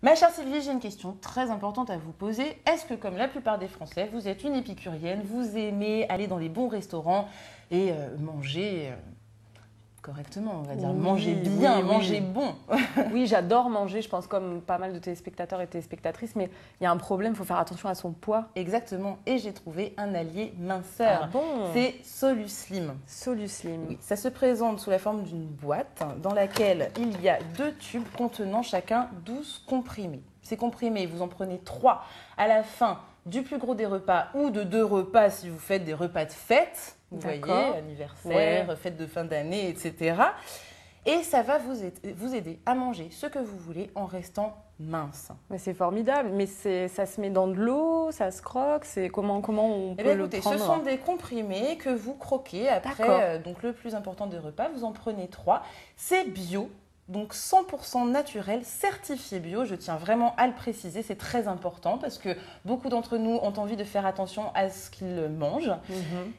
Ma chère Sylvie, j'ai une question très importante à vous poser. Est-ce que, comme la plupart des Français, vous êtes une épicurienne, vous aimez aller dans les bons restaurants et manger correctement, on va dire, manger bien, manger bon? Oui, j'adore manger, je pense comme pas mal de téléspectateurs et téléspectatrices, mais il y a un problème, il faut faire attention à son poids. Exactement, et j'ai trouvé un allié minceur. Ah bon? C'est Soluslim. Soluslim. Oui, ça se présente sous la forme d'une boîte dans laquelle il y a 2 tubes contenant chacun 12 comprimés. Ces comprimés, vous en prenez 3 à la fin du plus gros des repas ou de 2 repas si vous faites des repas de fête, vous voyez, anniversaire, fête de fin d'année, etc. Et ça va vous aider à manger ce que vous voulez en restant mince. Mais c'est formidable, mais ça se met dans de l'eau, ça se croque, comment on peut le prendre? Ce sont des comprimés que vous croquez après donc le plus important des repas, vous en prenez 3. C'est bio. Donc 100% naturel, certifié bio, je tiens vraiment à le préciser, c'est très important parce que beaucoup d'entre nous ont envie de faire attention à ce qu'ils mangent.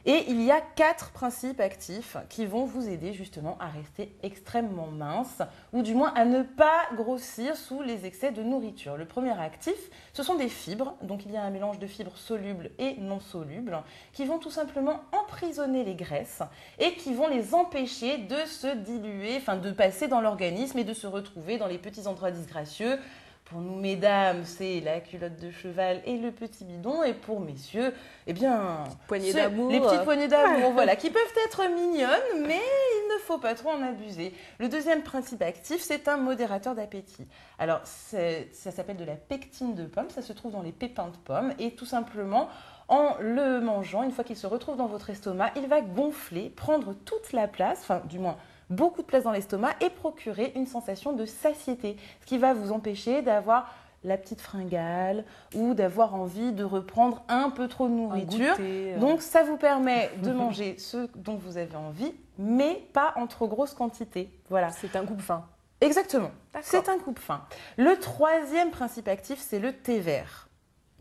Et il y a 4 principes actifs qui vont vous aider justement à rester extrêmement mince ou du moins à ne pas grossir sous les excès de nourriture. Le premier actif, ce sont des fibres, donc il y a un mélange de fibres solubles et non solubles qui vont tout simplement emprisonner les graisses et qui vont les empêcher de se diluer, enfin de passer dans l'organisme et de se retrouver dans les petits endroits disgracieux. Pour nous, mesdames, c'est la culotte de cheval et le petit bidon. Et pour messieurs, eh bien, les petites poignées d'amour, voilà, qui peuvent être mignonnes, mais il ne faut pas trop en abuser. Le deuxième principe actif, c'est un modérateur d'appétit. Alors, ça s'appelle de la pectine de pomme, ça se trouve dans les pépins de pomme. Et tout simplement, en le mangeant, une fois qu'il se retrouve dans votre estomac, il va gonfler, prendre toute la place, enfin, du moins, beaucoup de place dans l'estomac et procurer une sensation de satiété, ce qui va vous empêcher d'avoir la petite fringale ou d'avoir envie de reprendre un peu trop de nourriture. Donc ça vous permet de manger ce dont vous avez envie, mais pas en trop grosse quantité. Voilà. C'est un coupe-faim. Exactement, c'est un coupe-faim. Le troisième principe actif, c'est le thé vert.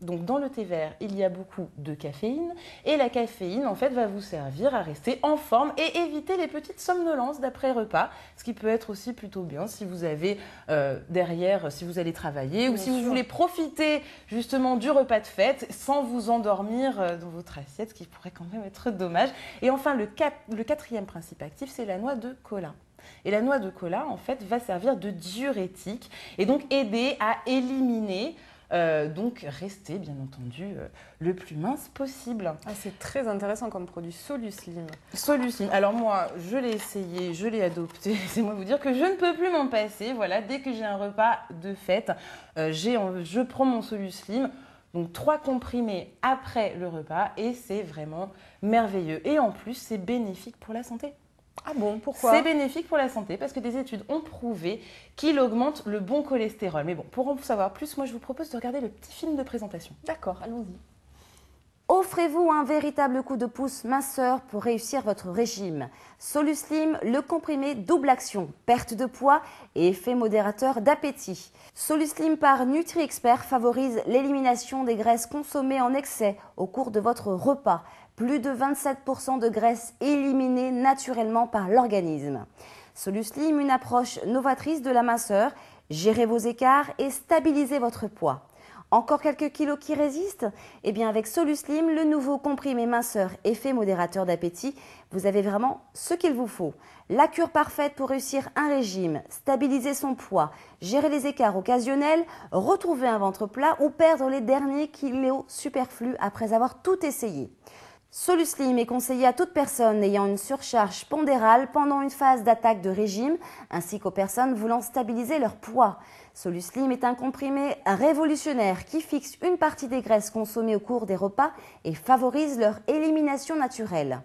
Donc dans le thé vert, il y a beaucoup de caféine et la caféine en fait va vous servir à rester en forme et éviter les petites somnolences d'après repas, ce qui peut être aussi plutôt bien si vous avez derrière, si vous allez travailler ou si vous voulez profiter justement du repas de fête sans vous endormir dans votre assiette, ce qui pourrait quand même être dommage. Et enfin le quatrième principe actif, c'est la noix de kola. Et la noix de kola en fait va servir de diurétique et donc aider à éliminer donc rester bien entendu le plus mince possible. Ah, c'est très intéressant comme produit, Soluslim. Soluslim. Alors moi, je l'ai essayé, je l'ai adopté. Laissez-moi vous dire que je ne peux plus m'en passer. Voilà, dès que j'ai un repas de fête, je prends mon Soluslim. Donc 3 comprimés après le repas et c'est vraiment merveilleux. Et en plus, c'est bénéfique pour la santé. Ah bon, pourquoi? C'est bénéfique pour la santé parce que des études ont prouvé qu'il augmente le bon cholestérol. Mais bon, pour en savoir plus, moi je vous propose de regarder le petit film de présentation. D'accord, allons-y. Offrez-vous un véritable coup de pouce minceur pour réussir votre régime. Soluslim, le comprimé double action, perte de poids et effet modérateur d'appétit. Soluslim par NutriExpert favorise l'élimination des graisses consommées en excès au cours de votre repas. Plus de 27% de graisse éliminée naturellement par l'organisme. Soluslim, une approche novatrice de la minceur, gérez vos écarts et stabilisez votre poids. Encore quelques kilos qui résistent? Eh bien avec Soluslim, le nouveau comprimé minceur effet modérateur d'appétit, vous avez vraiment ce qu'il vous faut. La cure parfaite pour réussir un régime, stabiliser son poids, gérer les écarts occasionnels, retrouver un ventre plat ou perdre les derniers kilos superflus après avoir tout essayé. Soluslim est conseillé à toute personne ayant une surcharge pondérale pendant une phase d'attaque de régime, ainsi qu'aux personnes voulant stabiliser leur poids. Soluslim est un comprimé révolutionnaire qui fixe une partie des graisses consommées au cours des repas et favorise leur élimination naturelle.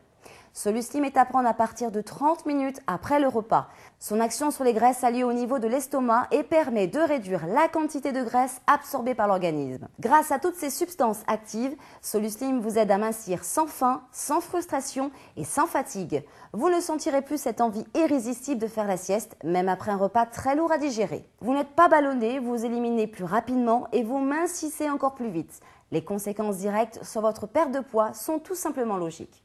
Soluslim est à prendre à partir de 30 minutes après le repas. Son action sur les graisses a lieu au niveau de l'estomac et permet de réduire la quantité de graisse absorbée par l'organisme. Grâce à toutes ces substances actives, Soluslim vous aide à mincir sans faim, sans frustration et sans fatigue. Vous ne sentirez plus cette envie irrésistible de faire la sieste, même après un repas très lourd à digérer. Vous n'êtes pas ballonné, vous éliminez plus rapidement et vous mincissez encore plus vite. Les conséquences directes sur votre perte de poids sont tout simplement logiques.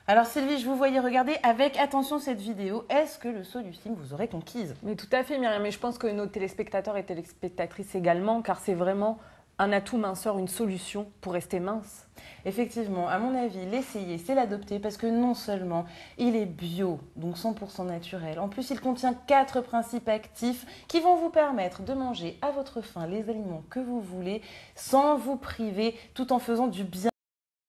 Alors Sylvie, je vous voyais regarder avec attention cette vidéo. Est-ce que le Soluslim vous aurait conquise? Mais tout à fait, Myriam. Mais je pense que nos téléspectateurs et téléspectatrices également, car c'est vraiment un atout minceur, une solution pour rester mince. Effectivement, à mon avis, l'essayer, c'est l'adopter parce que non seulement il est bio, donc 100% naturel, en plus il contient 4 principes actifs qui vont vous permettre de manger à votre faim les aliments que vous voulez sans vous priver tout en faisant du bien.